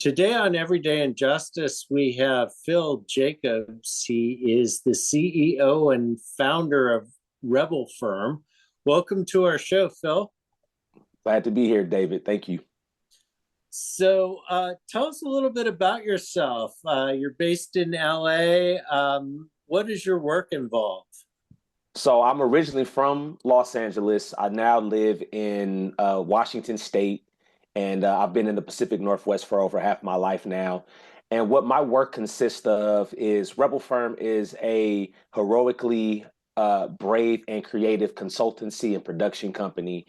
Today on Everyday Injustice, we have Phil Jacobs. He is the CEO and founder of Rebel Firm. Welcome to our show, Phil. Glad to be here, David. Thank you. So, tell us a little bit about yourself. You're based in LA. What does your work involve? So I'm originally from Los Angeles. I now live in Washington State, and I've been in the Pacific Northwest for over half my life now. And what my work consists of is Rebel Firm is a heroically brave and creative consultancy and production company.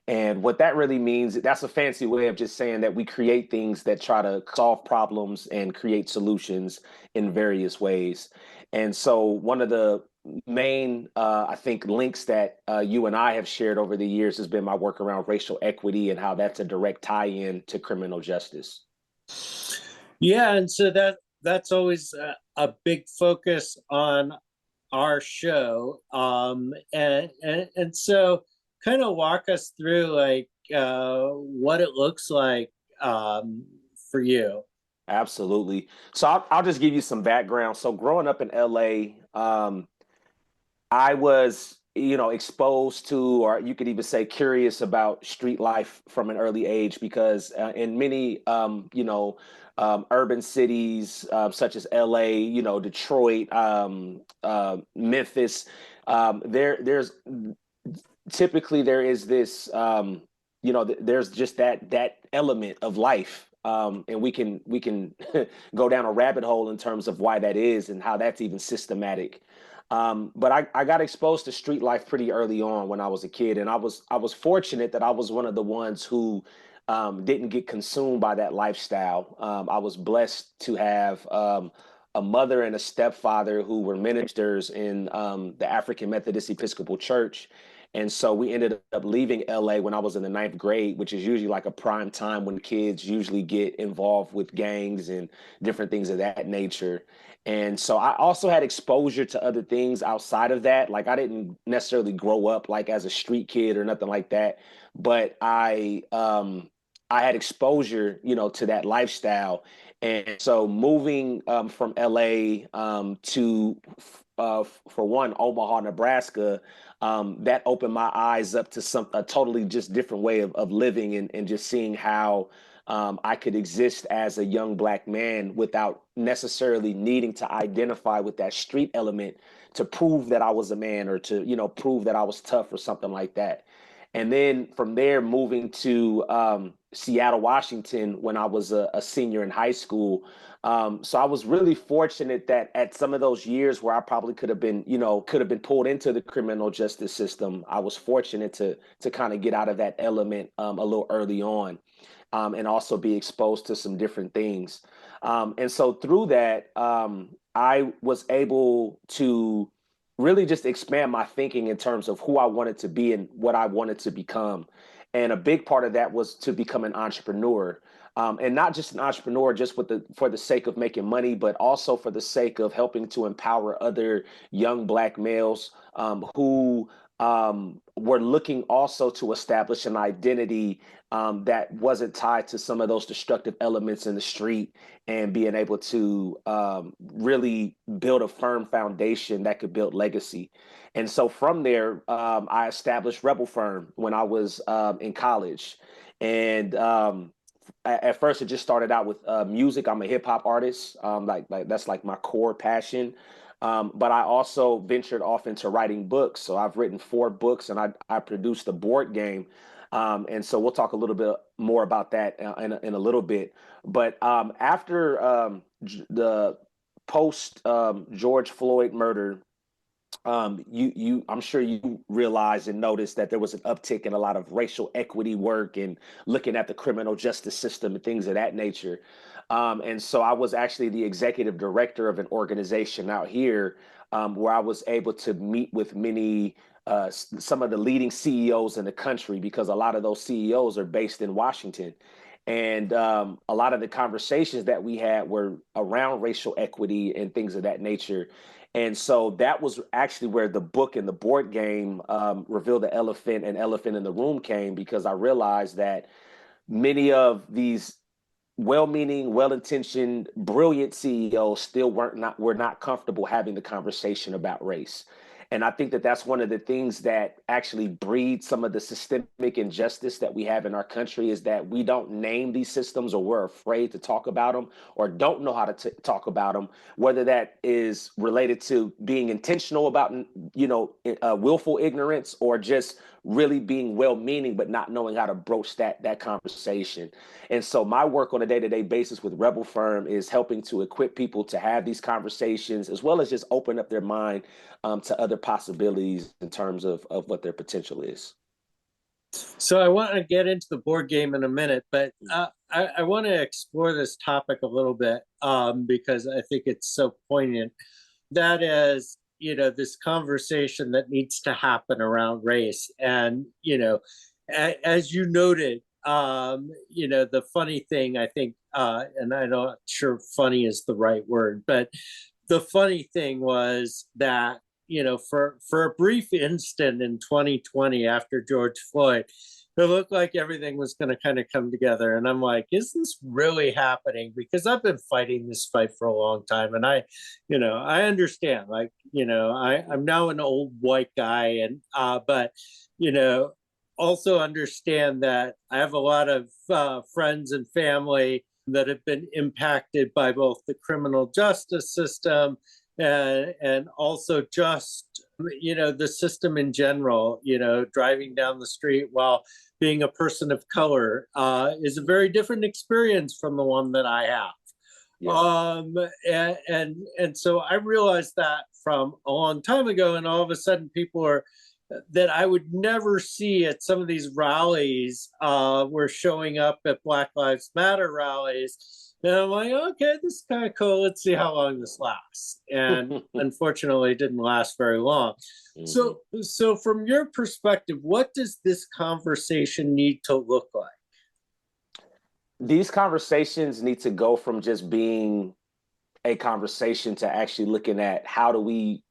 And what that really means, that's a fancy way of just saying that we create things that try to solve problems and create solutions in various ways. And so one of the main, I think, links that you and I have shared over the years has been my work around racial equity and how that's a direct tie-in to criminal justice. Yeah, and so that's always a big focus on our show. And so kind of walk us through like what it looks like for you. Absolutely. So I'll just give you some background. So growing up in LA, I was, exposed to, or you could even say curious about street life from an early age because in many, urban cities such as LA, Detroit, Memphis, there's typically there is this, there's just that element of life. And we can go down a rabbit hole in terms of why that is and how that's even systematic. But I got exposed to street life pretty early on when I was a kid, and I was fortunate that I was one of the ones who didn't get consumed by that lifestyle. I was blessed to have a mother and a stepfather who were ministers in the African Methodist Episcopal Church. And so we ended up leaving LA when I was in the ninth grade, which is usually like a prime time when kids usually get involved with gangs and different things of that nature. And so I also had exposure to other things outside of that. Like I didn't necessarily grow up like as a street kid or nothing like that, but I had exposure, to that lifestyle. And so moving from LA for one, Omaha, Nebraska, that opened my eyes up to a totally just different way of living and just seeing how I could exist as a young black man without necessarily needing to identify with that street element to prove that I was a man or to, prove that I was tough or something like that. And then from there, moving to Seattle, Washington, when I was a senior in high school. So I was really fortunate that at some of those years where I probably could have been pulled into the criminal justice system, I was fortunate to kind of get out of that element a little early on, and also be exposed to some different things. And so through that, I was able to really just expand my thinking in terms of who I wanted to be and what I wanted to become. And a big part of that was to become an entrepreneur. And not just an entrepreneur just for the sake of making money, but also for the sake of helping to empower other young black males who were looking also to establish an identity that wasn't tied to some of those destructive elements in the street and being able to really build a firm foundation that could build legacy. And so from there, I established Rebel Firm when I was in college. And at first, it just started out with music. I'm a hip hop artist. Like that's like my core passion. But I also ventured off into writing books. So I've written 4 books, and I produced a board game. And so we'll talk a little bit more about that in a little bit. But after the post George Floyd murder, I'm sure you realized and noticed that there was an uptick in a lot of racial equity work and looking at the criminal justice system and things of that nature. And so I was actually the executive director of an organization out here where I was able to meet with some of the leading CEOs in the country because a lot of those CEOs are based in Washington. And a lot of the conversations that we had were around racial equity and things of that nature. And so that was actually where the book and the board game Reveal the Elephant and Elephant in the Room came, because I realized that many of these well-meaning, well-intentioned, brilliant CEOs still were not comfortable having the conversation about race. And I think that that's one of the things that actually breeds some of the systemic injustice that we have in our country, is that we don't name these systems, or we're afraid to talk about them, or don't know how to talk about them, whether that is related to being intentional about, willful ignorance, or just really being well-meaning but not knowing how to broach that conversation. And so my work on a day-to-day basis with Rebel Firm is helping to equip people to have these conversations, as well as just open up their mind to other possibilities in terms of what their potential is. So I want to get into the board game in a minute, but I want to explore this topic a little bit because I think it's so poignant. That is, this conversation that needs to happen around race. And, as you noted, the funny thing, I think, and I'm not sure funny is the right word, but the funny thing was that, for a brief instant in 2020 after George Floyd, it looked like everything was going to kind of come together. And I'm like, is this really happening? Because I've been fighting this fight for a long time. And I understand, I'm now an old white guy, and, but, also understand that I have a lot of friends and family that have been impacted by both the criminal justice system and also just the system in general. Driving down the street while being a person of color is a very different experience from the one that I have. Yeah. And so I realized that from a long time ago, and all of a sudden people are that I would never see at some of these rallies were showing up at Black Lives Matter rallies. And I'm like, okay, this is kind of cool. Let's see how long this lasts. And unfortunately, it didn't last very long. Mm-hmm. So from your perspective, what does this conversation need to look like? These conversations need to go from just being a conversation to actually looking at how do we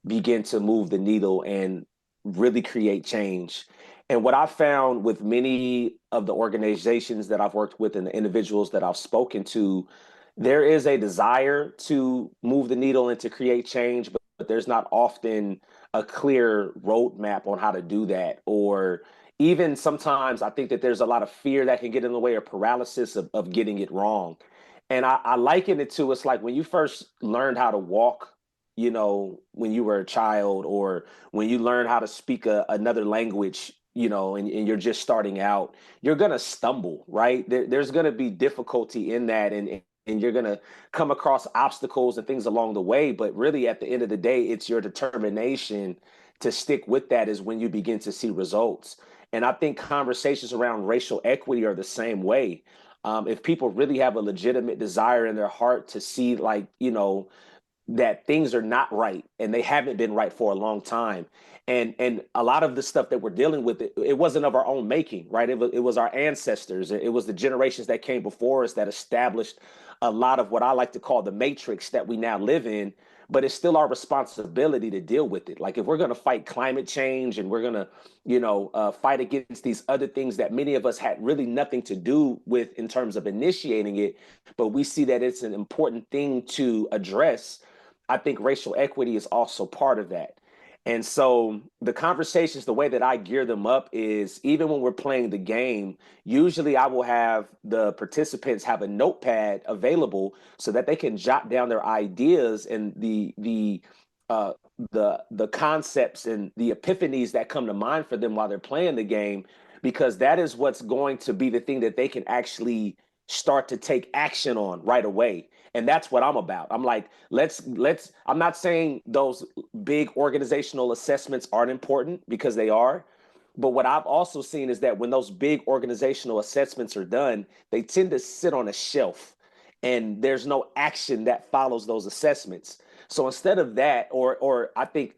begin to move the needle and really create change. And what I found with many of the organizations that I've worked with and the individuals that I've spoken to, there is a desire to move the needle and to create change, but there's not often a clear roadmap on how to do that. Or even sometimes I think that there's a lot of fear that can get in the way, or paralysis of getting it wrong. And I liken it to, it's like when you first learned how to walk, when you were a child, or when you learn how to speak another language, and you're just starting out, you're going to stumble, right? There's going to be difficulty in that. And you're going to come across obstacles and things along the way. But really, at the end of the day, it's your determination to stick with that is when you begin to see results. And I think conversations around racial equity are the same way. If people really have a legitimate desire in their heart to see, that things are not right and they haven't been right for a long time. And a lot of the stuff that we're dealing with, it wasn't of our own making, right? It was our ancestors. It was the generations that came before us that established a lot of what I like to call the matrix that we now live in. But it's still our responsibility to deal with it. Like if we're going to fight climate change and we're going to, fight against these other things that many of us had really nothing to do with in terms of initiating it, but we see that it's an important thing to address. I think racial equity is also part of that. And so the conversations, the way that I gear them up is, even when we're playing the game, usually I will have the participants have a notepad available so that they can jot down their ideas and the concepts and the epiphanies that come to mind for them while they're playing the game, because that is what's going to be the thing that they can actually start to take action on right away. And that's what I'm about. I'm like, I'm not saying those big organizational assessments aren't important, because they are. But what I've also seen is that when those big organizational assessments are done, they tend to sit on a shelf and there's no action that follows those assessments. So instead of that, or I think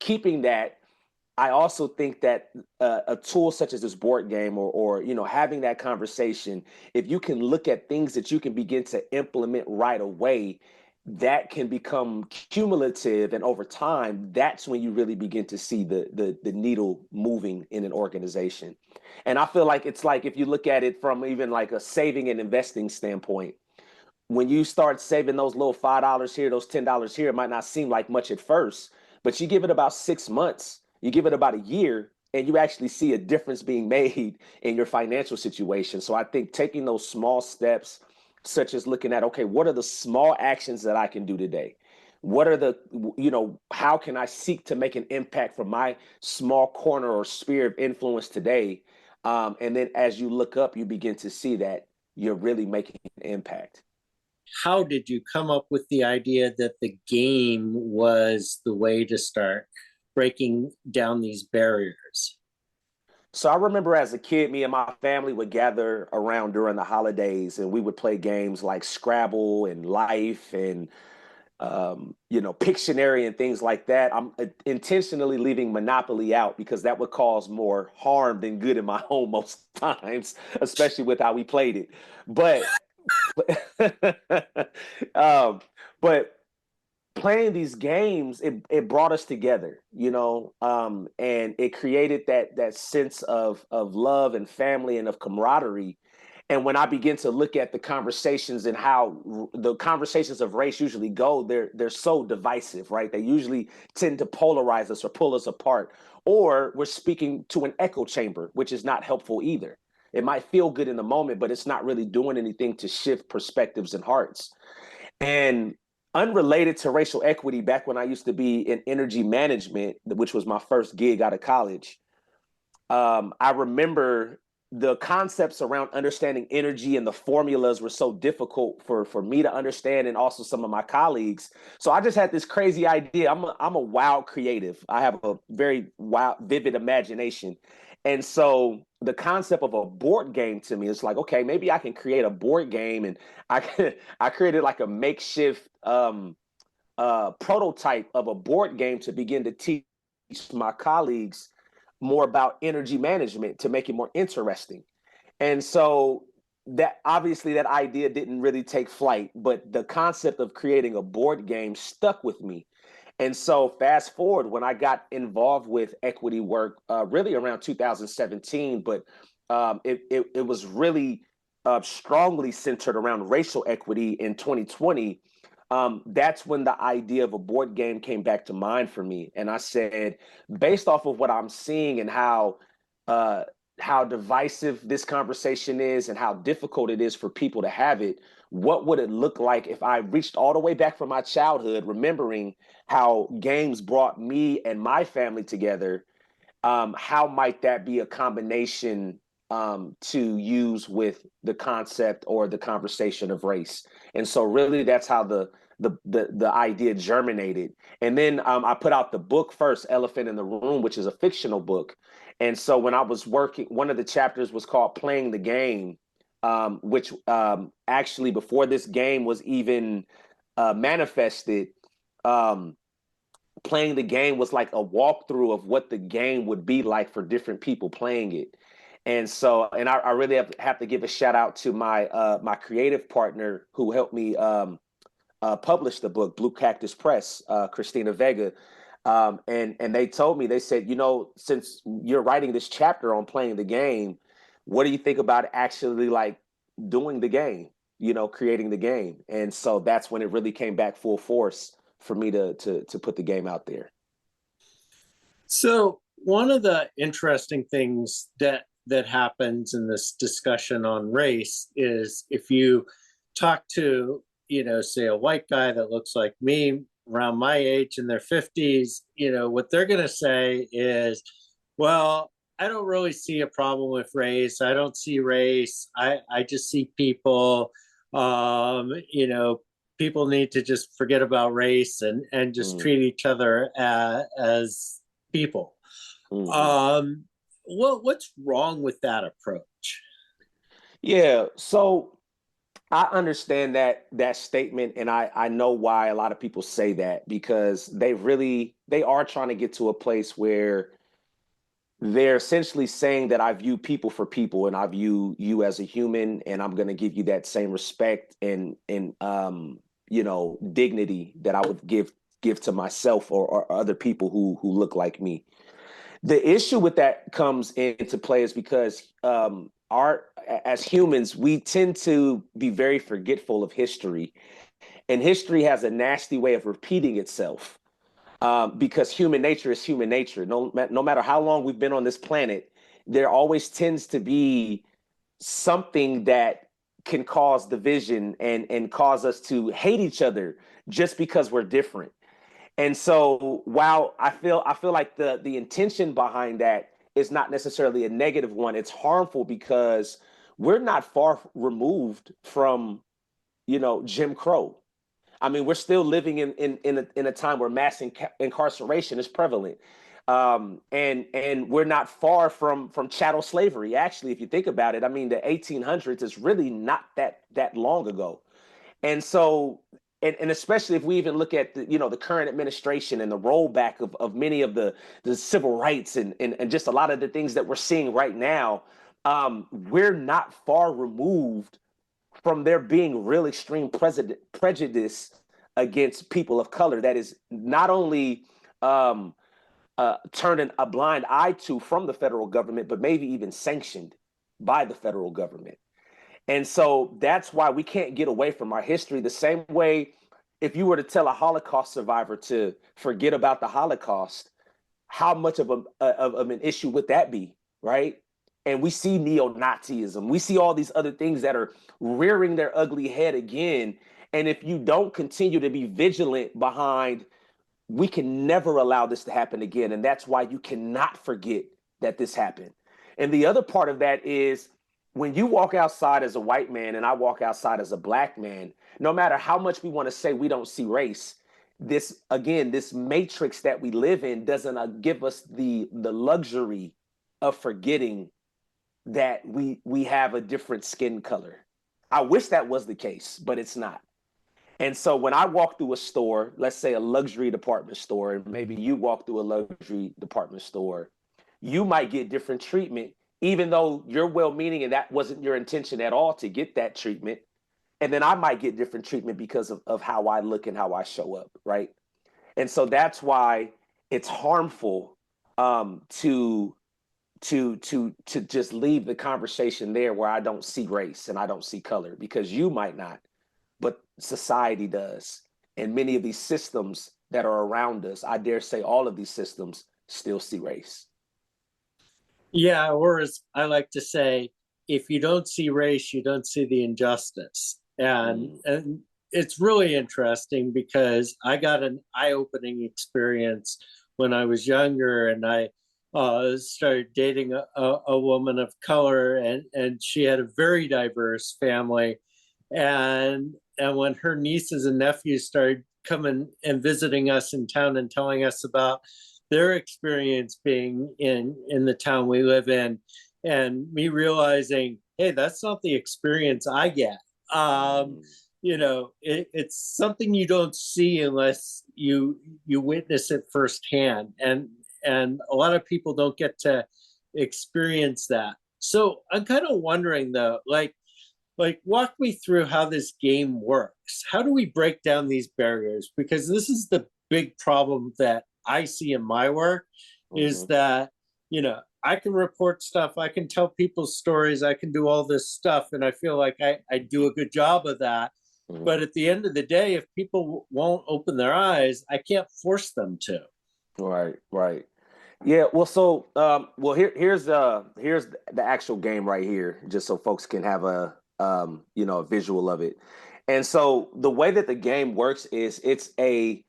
keeping that, I also think that a tool such as this board game, or having that conversation, if you can look at things that you can begin to implement right away, that can become cumulative, and over time, that's when you really begin to see the needle moving in an organization. And I feel like it's like, if you look at it from even like a saving and investing standpoint, when you start saving those little $5 here, those $10 here, it might not seem like much at first, but you give it about 6 months, you give it about a year, and you actually see a difference being made in your financial situation. So I think taking those small steps, such as looking at, okay, what are the small actions that I can do today? What are the, how can I seek to make an impact from my small corner or sphere of influence today? And then as you look up, you begin to see that you're really making an impact. How did you come up with the idea that the game was the way to start breaking down these barriers? So I remember as a kid, me and my family would gather around during the holidays, and we would play games like Scrabble and Life and Pictionary and things like that. I'm intentionally leaving Monopoly out because that would cause more harm than good in my home most times, especially with how we played it. But um, but playing these games, it brought us together, and it created that sense of love and family and of camaraderie. And when I begin to look at the conversations and how the conversations of race usually go, they're so divisive, right? They usually tend to polarize us or pull us apart, or we're speaking to an echo chamber, which is not helpful either. It might feel good in the moment, but it's not really doing anything to shift perspectives and hearts. And unrelated to racial equity, back when I used to be in energy management, which was my first gig out of college, I remember the concepts around understanding energy and the formulas were so difficult for me to understand, and also some of my colleagues. So I just had this crazy idea. I'm a wild creative. I have a very wild, vivid imagination. And so the concept of a board game to me is like, okay, maybe I can create a board game. And I created like a makeshift prototype of a board game to begin to teach my colleagues more about energy management to make it more interesting. And so that obviously that idea didn't really take flight, but the concept of creating a board game stuck with me. And so fast forward, when I got involved with equity work, really around 2017, but it was really strongly centered around racial equity in 2020. That's when the idea of a board game came back to mind for me. And I said, based off of what I'm seeing and uh, how divisive this conversation is and how difficult it is for people to have it, what would it look like if I reached all the way back from my childhood, remembering how games brought me and my family together? How might that be a combination to use with the concept or the conversation of race? And so really that's how the idea germinated. And then I put out the book first, Elephant in the Room, which is a fictional book. And so when I was working, one of the chapters was called Playing the Game, which actually before this game was even manifested, um, playing the game was like a walkthrough of what the game would be like for different people playing it. And so, and I really have to give a shout out to my creative partner who helped me publish the book, Blue Cactus Press, Christina Vega. And they told me, they said, since you're writing this chapter on playing the game, what do you think about actually like doing the game, creating the game? And so that's when it really came back full force for me to put the game out there. So one of the interesting things that happens in this discussion on race is if you talk to, say a white guy that looks like me around my age in their 50s, what they're going to say is, well, I don't really see a problem with race. I don't see race. I just see people. People need to just forget about race and just Mm, treat each other as people. mhm. What's wrong with that approach? Yeah, so I understand that statement, and I know why a lot of people say that, because they are trying to get to a place where they're essentially saying that I view people for people, and I view you as a human, and I'm going to give you that same respect. And dignity that I would give to myself or other people who look like me. The issue with that comes into play is because as humans, we tend to be very forgetful of history, and history has a nasty way of repeating itself. Because human nature is human nature. No matter how long we've been on this planet, there always tends to be something that can cause division and cause us to hate each other just because we're different. And so while I feel like the intention behind that is not necessarily a negative one, it's harmful because we're not far removed from, Jim Crow. I mean, we're still living in a time where mass incarceration is prevalent, and we're not far from chattel slavery. Actually, if you think about it, I mean, the 1800s is really not that long ago. And so, and especially if we even look at the current administration and the rollback of many of the civil rights and just a lot of the things that we're seeing right now, we're not far removed from there being real extreme prejudice against people of color that is not only um, turning a blind eye to from the federal government, but maybe even sanctioned by the federal government. And so that's why we can't get away from our history the same way. If you were to tell a Holocaust survivor to forget about the Holocaust, how much of an issue would that be, right? And we see neo-Nazism. We see all these other things that are rearing their ugly head again. And if you don't continue to be vigilant behind, we can never allow this to happen again. And that's why you cannot forget that this happened. And the other part of that is when you walk outside as a white man and I walk outside as a black man, no matter how much we want to say we don't see race, this matrix that we live in doesn't give us the luxury of forgetting that we have a different skin color. I wish that was the case, but it's not. And so when I walk through a store, let's say a luxury department store, and maybe you walk through a luxury department store, you might get different treatment, even though you're well meaning and that wasn't your intention at all to get that treatment. And then I might get different treatment because of how I look and how I show up, right? And so that's why it's harmful to just leave the conversation there where I don't see race and I don't see color, because you might not, but society does. And many of these systems that are around us, I dare say all of these systems still see race. Yeah, or as I like to say, if you don't see race, you don't see the injustice. And it's really interesting because I got an eye-opening experience when I was younger, and I started dating a woman of color, and she had a very diverse family. And when her nieces and nephews started coming and visiting us in town and telling us about their experience being in the town we live in, and me realizing, hey, that's not the experience I get. It's something you don't see unless you witness it firsthand, and a lot of people don't get to experience that. So I'm kind of wondering though, like walk me through how this game works. How do we break down these barriers? Because this is the big problem that I see in my work, is that, I can report stuff, I can tell people stories, I can do all this stuff, and I feel like I do a good job of that. But at the end of the day, if people won't open their eyes, I can't force them to. Right, right. Yeah, well, so here's the actual game right here, just so folks can have a visual of it. And so the way that the game works is it's a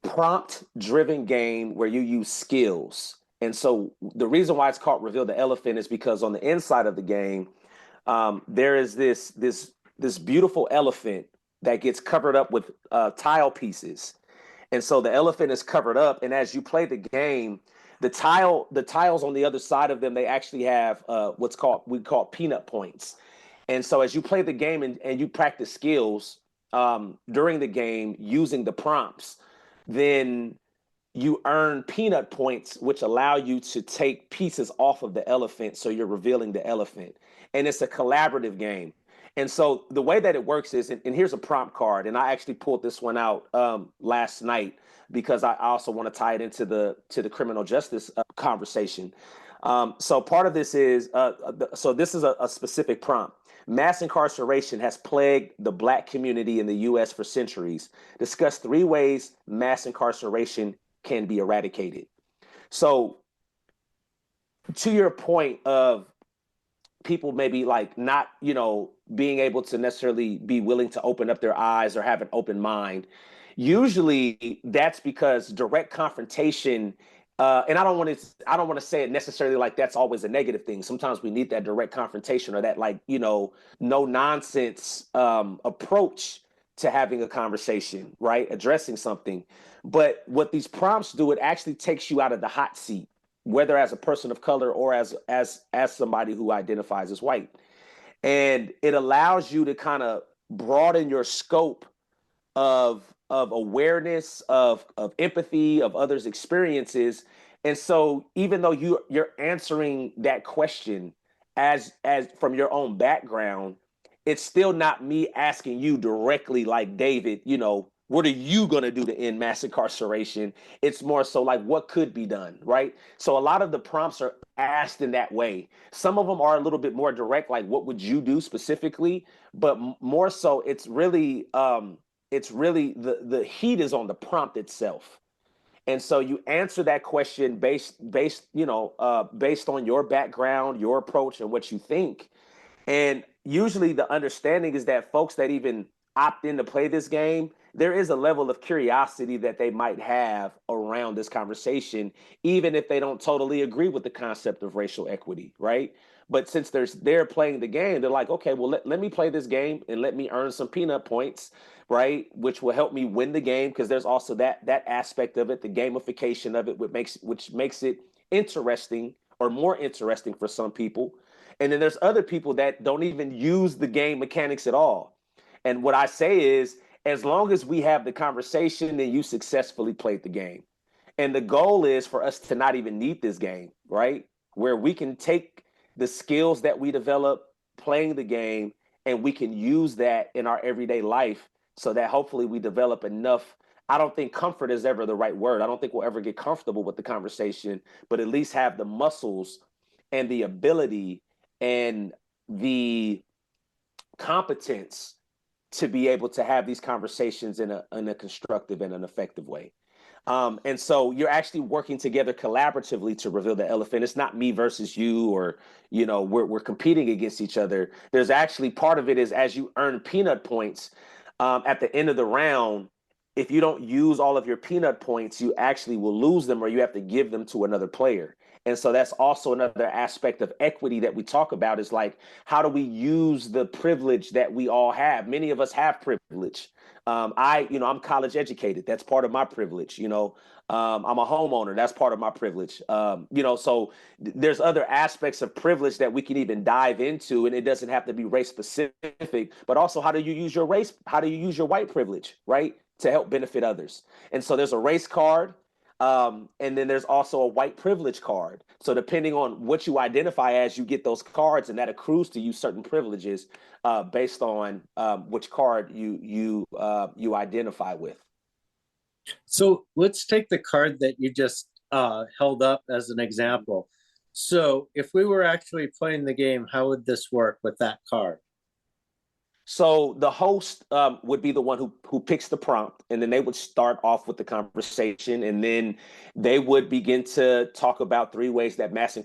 prompt driven game where you use skills. And so the reason why it's called Reveal the Elephant is because on the inside of the game, there is this beautiful elephant that gets covered up with tile pieces. And so the elephant is covered up, and as you play the game, the tiles on the other side of them, they actually have we call peanut points. And so as you play the game and you practice skills during the game using the prompts, then you earn peanut points, which allow you to take pieces off of the elephant. So you're revealing the elephant. And it's a collaborative game. And so the way that it works is, and here's a prompt card, and I actually pulled this one out last night because I also want to tie it into the criminal justice conversation. So part of this is, so this is a specific prompt. Mass incarceration has plagued the Black community in the U.S. for centuries. Discuss 3 ways mass incarceration can be eradicated. So to your point of people maybe like not, being able to necessarily be willing to open up their eyes or have an open mind, usually that's because direct confrontation, and I don't want to say it necessarily like that's always a negative thing. Sometimes we need that direct confrontation or that, like, no nonsense approach to having a conversation, right? Addressing something. But what these prompts do, it actually takes you out of the hot seat, whether as a person of color or as somebody who identifies as white. And it allows you to kind of broaden your scope of awareness, of empathy, of others' experiences. And so even though you're answering that question as from your own background, it's still not me asking you directly, like, David, what are you going to do to end mass incarceration? It's more so like, what could be done, right? So a lot of the prompts are asked in that way. Some of them are a little bit more direct, like, what would you do specifically? But more so, it's really the heat is on the prompt itself. And so you answer that question based on your background, your approach, and what you think. And usually the understanding is that folks that even opt in to play this game, there is a level of curiosity that they might have around this conversation, even if they don't totally agree with the concept of racial equity, right? But since they're playing the game, they're like, okay, well, let me play this game and let me earn some peanut points, right? Which will help me win the game, because there's also that aspect of it, the gamification of it, which makes it interesting, or more interesting for some people. And then there's other people that don't even use the game mechanics at all. And what I say is, as long as we have the conversation, then you successfully played the game. And the goal is for us to not even need this game, right? Where we can take the skills that we develop playing the game, and we can use that in our everyday life, so that hopefully we develop enough. I don't think comfort is ever the right word. I don't think we'll ever get comfortable with the conversation, but at least have the muscles and the ability and the competence to be able to have these conversations in a constructive and an effective way. And so you're actually working together collaboratively to reveal the elephant. It's not me versus you, or, we're competing against each other. There's actually, part of it is, as you earn peanut points at the end of the round, if you don't use all of your peanut points, you actually will lose them, or you have to give them to another player. And so that's also another aspect of equity that we talk about, is like, how do we use the privilege that we all have? Many of us have privilege. I'm college educated. That's part of my privilege. I'm a homeowner. That's part of my privilege. So there's other aspects of privilege that we can even dive into, and it doesn't have to be race specific, but also, how do you use your race? How do you use your white privilege, right, to help benefit others? And so there's a race card. And then there's also a white privilege card. So depending on what you identify as, you get those cards, and that accrues to you certain privileges based on which card you identify with. So let's take the card that you just held up as an example. So if we were actually playing the game, how would this work with that card? So the host would be the one who picks the prompt, and then they would start off with the conversation, and then they would begin to talk about 3 ways that mass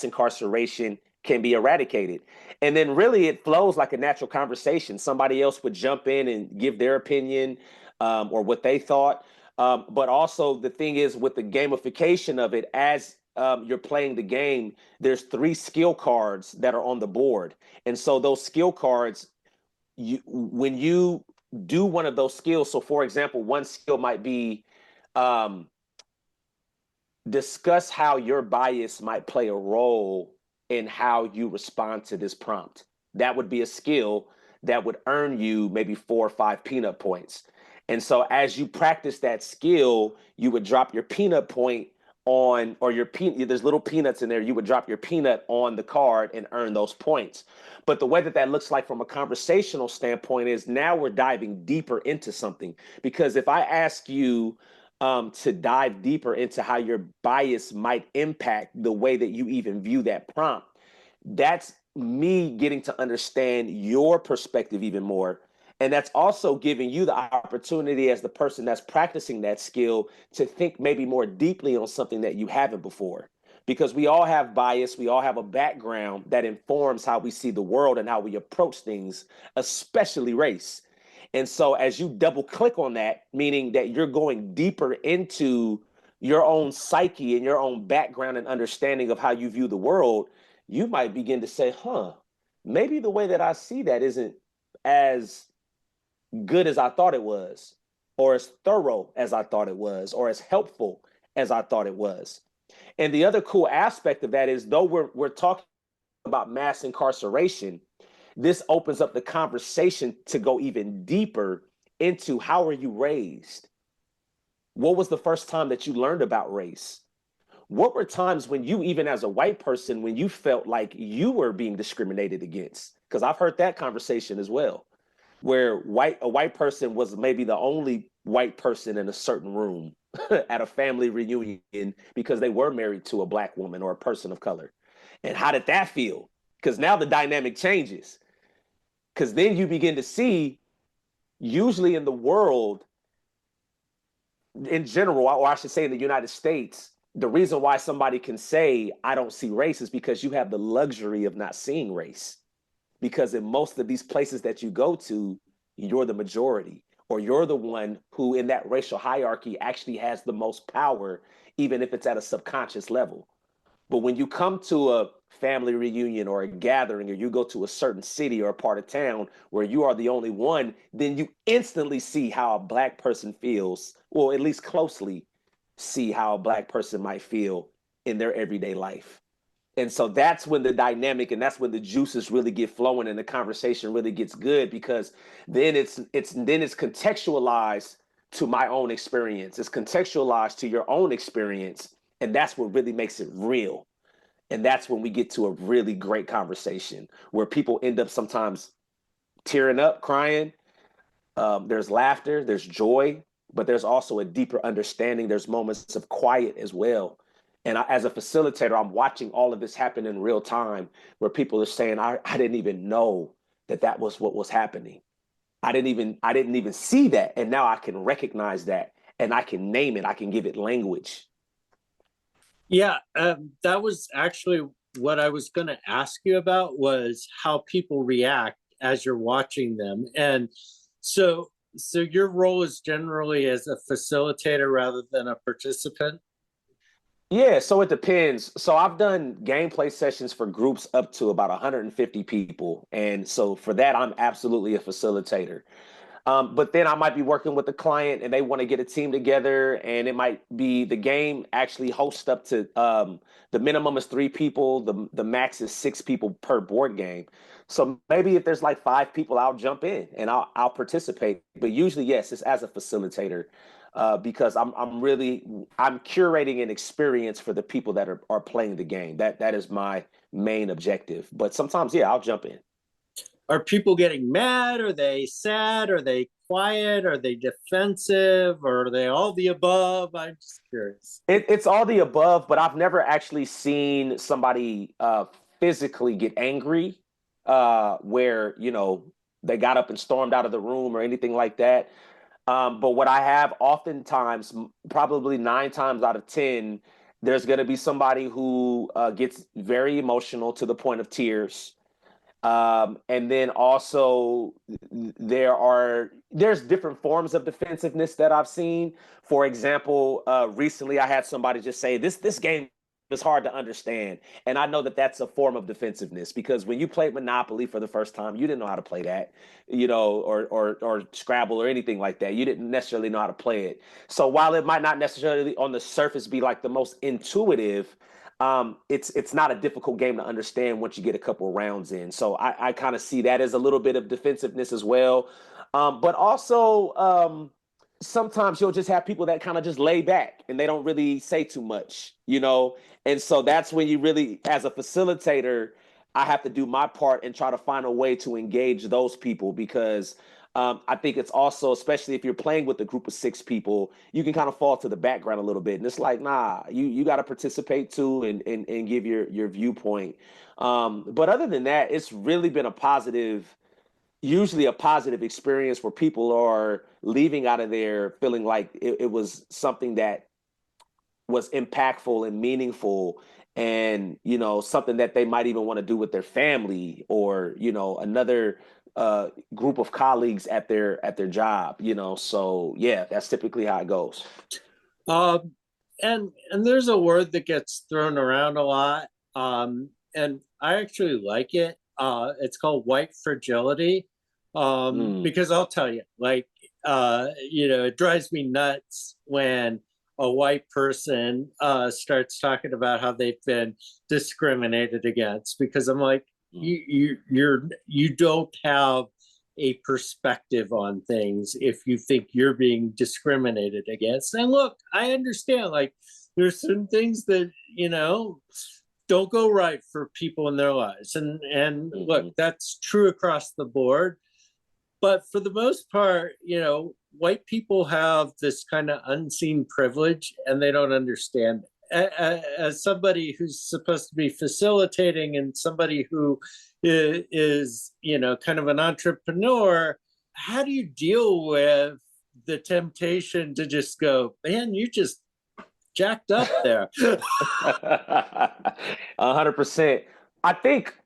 incarceration can be eradicated. And then really it flows like a natural conversation. Somebody else would jump in and give their opinion or what they thought. But also the thing is, with the gamification of it, as you're playing the game, there's 3 skill cards that are on the board. And so those skill cards, when you do one of those skills, so for example, one skill might be discuss how your bias might play a role in how you respond to this prompt. That would be a skill that would earn you maybe 4 or 5 peanut points. And so as you practice that skill, you would drop your peanut point on, or your peanut, there's little peanuts in there. You would drop your peanut on the card and earn those points. But the way that that looks like from a conversational standpoint is now we're diving deeper into something. Because if I ask you to dive deeper into how your bias might impact the way that you even view that prompt, that's me getting to understand your perspective even more. And that's also giving you the opportunity as the person that's practicing that skill to think maybe more deeply on something that you haven't before. Because we all have bias, we all have a background that informs how we see the world and how we approach things, especially race. And so as you double click on that, meaning that you're going deeper into your own psyche and your own background and understanding of how you view the world, you might begin to say, huh, maybe the way that I see that isn't as good as I thought it was, or as thorough as I thought it was, or as helpful as I thought it was. And the other cool aspect of that is, though we're talking about mass incarceration, this opens up the conversation to go even deeper into how were you raised? What was the first time that you learned about race? What were times when you, even as a white person, when you felt like you were being discriminated against? Because I've heard that conversation as well, where a white person was maybe the only white person in a certain room at a family reunion because they were married to a black woman or a person of color. And how did that feel? Because now the dynamic changes. Because then you begin to see, usually in the world, in general, or I should say in the United States, the reason why somebody can say, I don't see race is because you have the luxury of not seeing race. Because in most of these places that you go to, you're the majority, or you're the one who in that racial hierarchy actually has the most power, even if it's at a subconscious level. But when you come to a family reunion or a gathering, or you go to a certain city or a part of town where you are the only one, then you instantly see how a black person feels, or at least closely see how a black person might feel in their everyday life. And so that's when the dynamic and that's when the juices really get flowing and the conversation really gets good, because then it's contextualized to my own experience. It's contextualized to your own experience. And that's what really makes it real. And that's when we get to a really great conversation where people end up sometimes tearing up, crying. There's laughter, there's joy, but there's also a deeper understanding. There's moments of quiet as well. And as a facilitator, I'm watching all of this happen in real time where people are saying, I didn't even know that that was what was happening. I didn't even see that. And now I can recognize that and I can name it. I can give it language. Yeah, that was actually what I was going to ask you about, was how people react as you're watching them. And so your role is generally as a facilitator rather than a participant. Yeah, so it depends. So I've done gameplay sessions for groups up to about 150 people. And so for that, I'm absolutely a facilitator. But then I might be working with a client and they want to get a team together, and it might be the game actually hosts up to the minimum is 3 people, the max is 6 people per board game. So maybe if there's like 5 people, I'll jump in and I'll participate. But usually, yes, it's as a facilitator, because I'm curating an experience for the people that are playing the game. That is my main objective. But sometimes, yeah, I'll jump in. Are people getting mad? Are they sad? Are they quiet? Are they defensive? Or are they all the above? I'm just curious. It's all the above, but I've never actually seen somebody physically get angry, where they got up and stormed out of the room or anything like that. But what I have oftentimes, probably 9 times out of 10, there's going to be somebody who gets very emotional to the point of tears. And then also there's different forms of defensiveness that I've seen. For example, recently I had somebody just say this game is hard to understand, and I know that that's a form of defensiveness, because when you played Monopoly for the first time, you didn't know how to play that, or Scrabble or anything like that. You didn't necessarily know how to play it. So while it might not necessarily on the surface be like the most intuitive, it's not a difficult game to understand once you get a couple of rounds in. So I kind of see that as a little bit of defensiveness as well. But also, sometimes you'll just have people that kind of just lay back and they don't really say too much, you know? And so that's when you really, as a facilitator, I have to do my part and try to find a way to engage those people because I think it's also, especially if you're playing with a group of 6 people, you can kind of fall to the background a little bit. And it's like, nah, you got to participate too and give your viewpoint. But other than that, it's really been a positive, usually a positive experience where people are leaving out of there feeling like it was something that was impactful and meaningful and something that they might even want to do with their family or another group of colleagues at their job, so yeah, that's typically how it goes. Um, and there's a word that gets thrown around a lot, and I actually like it. It's called white fragility, Mm, because I'll tell you, like, it drives me nuts when a white person starts talking about how they've been discriminated against, because I'm like, mm, you don't have a perspective on things if you think you're being discriminated against. And look, I understand, like, there's some things that don't go right for people in their lives, and look, mhm. that's true across the board. But for the most part, white people have this kind of unseen privilege and they don't understand it. As somebody who's supposed to be facilitating and somebody who is, kind of an entrepreneur, how do you deal with the temptation to just go, man, you just jacked up there? 100%. I think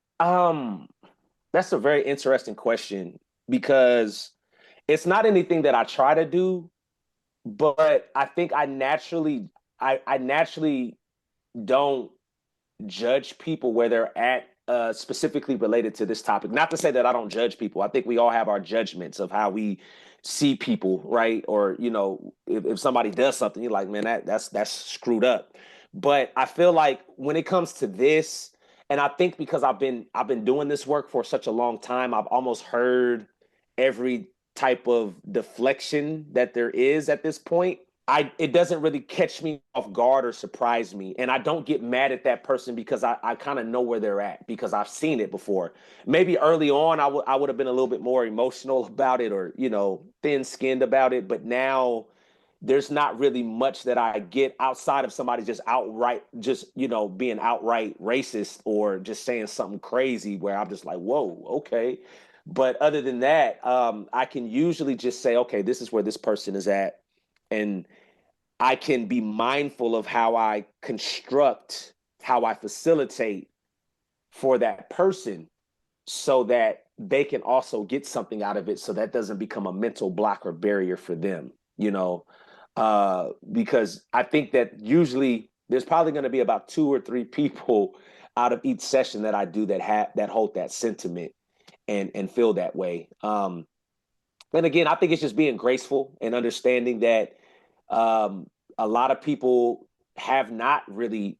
that's a very interesting question because it's not anything that I try to do, but I think I naturally don't judge people where they're at, specifically related to this topic. Not to say that I don't judge people. I think we all have our judgments of how we see people, right? Or if somebody does something, you're like, man, that's screwed up. But I feel like when it comes to this, and I think because I've been doing this work for such a long time, I've almost heard every type of deflection that there is at this point. It doesn't really catch me off guard or surprise me. And I don't get mad at that person because I kind of know where they're at because I've seen it before. Maybe early on I would have been a little bit more emotional about it or, thin-skinned about it. But now there's not really much that I get outside of somebody being outright racist or just saying something crazy where I'm just like, whoa, okay. But other than that, I can usually just say, okay, this is where this person is at. And I can be mindful of how I construct, how I facilitate for that person so that they can also get something out of it so that doesn't become a mental block or barrier for them, because I think that usually there's probably going to be about 2 or 3 people out of each session that I do that hold that sentiment and feel that way. And again, I think it's just being graceful and understanding that um, a lot of people have not really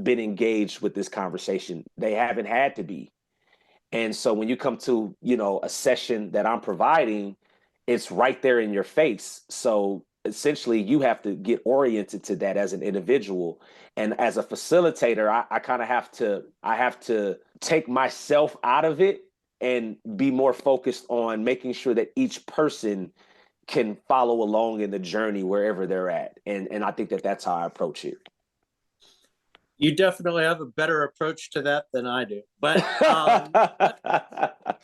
been engaged with this conversation. They haven't had to be. And so when you come to, a session that I'm providing, it's right there in your face. So essentially you have to get oriented to that as an individual. And as a facilitator, I kind of I have to take myself out of it and be more focused on making sure that each person can follow along in the journey wherever they're at. And I think that that's how I approach it. You definitely have a better approach to that than I do. But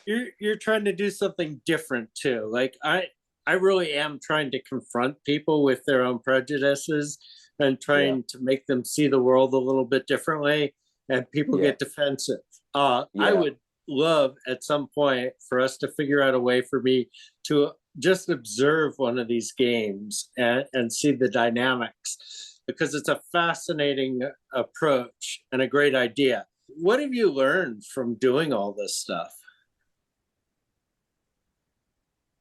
you're trying to do something different too. Like, I really am trying to confront people with their own prejudices and Yeah, trying to make them see the world a little bit differently, and people yeah, get defensive. I yeah. would love at some point for us to figure out a way for me to just observe one of these games and see the dynamics, because it's a fascinating approach and a great idea. What have you learned from doing all this stuff?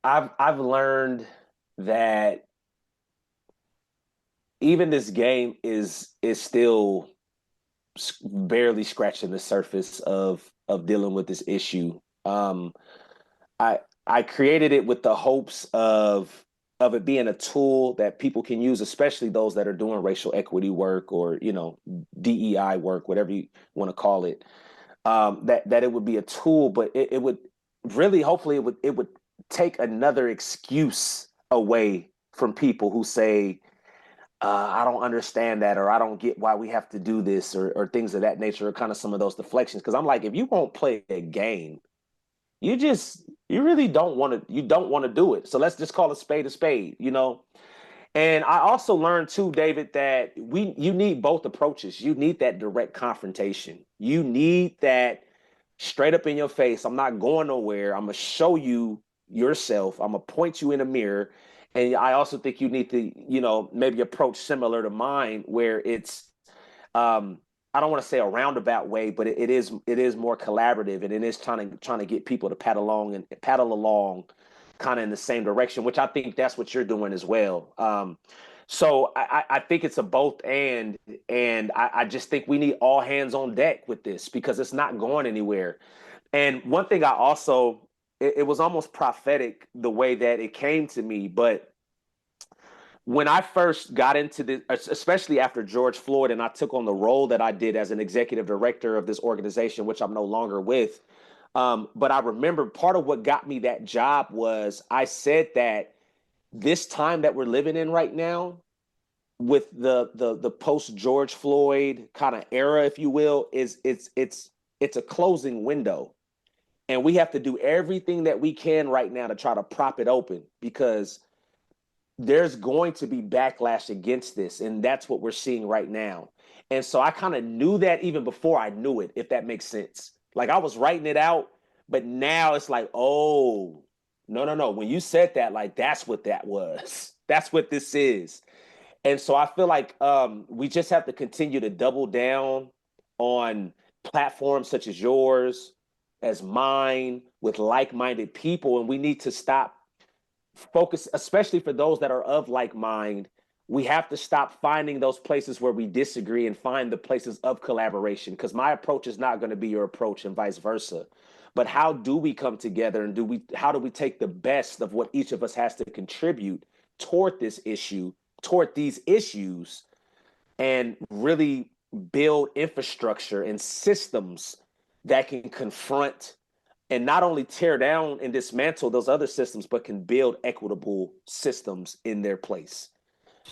I've learned that even this game is still barely scratching the surface of dealing with this issue. I created it with the hopes of of it being a tool that people can use, especially those that are doing racial equity work or, you know, DEI work, whatever you want to call it, that it would be a tool, but it would really, hopefully it would take another excuse away from people who say, I don't understand that, or I don't get why we have to do this, or things of that nature, or kind of some of those deflections. Because I'm like, if you won't play a game, you really don't want to do it. So let's just call a spade, you know? And I also learned too, David, that you need both approaches. You need that direct confrontation. You need that straight up in your face. I'm not going nowhere. I'm gonna show you yourself. I'm gonna point you in a mirror. And I also think you need to, you know, maybe approach similar to mine, where it's I don't want to say a roundabout way, but it is more collaborative, and it is trying to get people to paddle along kind of in the same direction, which I think that's what you're doing as well. So I think it's a both and I just think we need all hands on deck with this because it's not going anywhere. And one thing I also, it was almost prophetic the way that it came to me, but when I first got into this, especially after George Floyd, and I took on the role that I did as an executive director of this organization, which I'm no longer with. But I remember part of what got me that job was I said that this time that we're living in right now, with the post George Floyd kind of era, if you will, it's a closing window, and we have to do everything that we can right now to try to prop it open because there's going to be backlash against this, and that's what we're seeing right now. And so I kind of knew that even before I knew it, if that makes sense. Like I was writing it out, but now it's like, oh, no, no, no. When you said that, like that's what that was. That's what this is. And so I feel like we just have to continue to double down on platforms such as yours, as mine, with like-minded people, and we need to stop focus, especially for those that are of like mind. We have to stop finding those places where we disagree and find the places of collaboration, because my approach is not going to be your approach and vice versa. But how do we come together, and how do we take the best of what each of us has to contribute toward this issue, toward these issues, and really build infrastructure and systems that can confront and not only tear down and dismantle those other systems, but can build equitable systems in their place.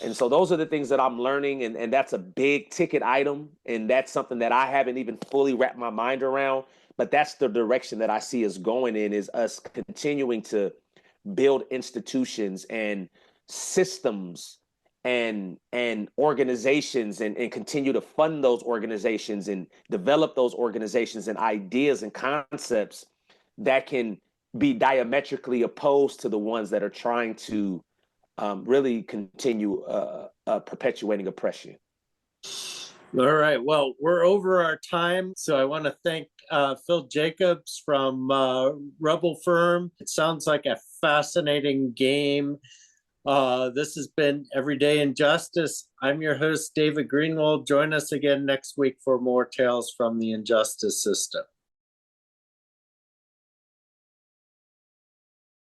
And so those are the things that I'm learning, and that's a big ticket item, and that's something that I haven't even fully wrapped my mind around, but that's the direction that I see us going in, is us continuing to build institutions and systems and organizations, and continue to fund those organizations and develop those organizations and ideas and concepts that can be diametrically opposed to the ones that are trying to really continue perpetuating oppression. All right. Well, we're over our time. So I want to thank Phil Jacobs from Rebel Firm. It sounds like a fascinating game. This has been Everyday Injustice. I'm your host, David Greenwald. Join us again next week for more tales from the injustice system.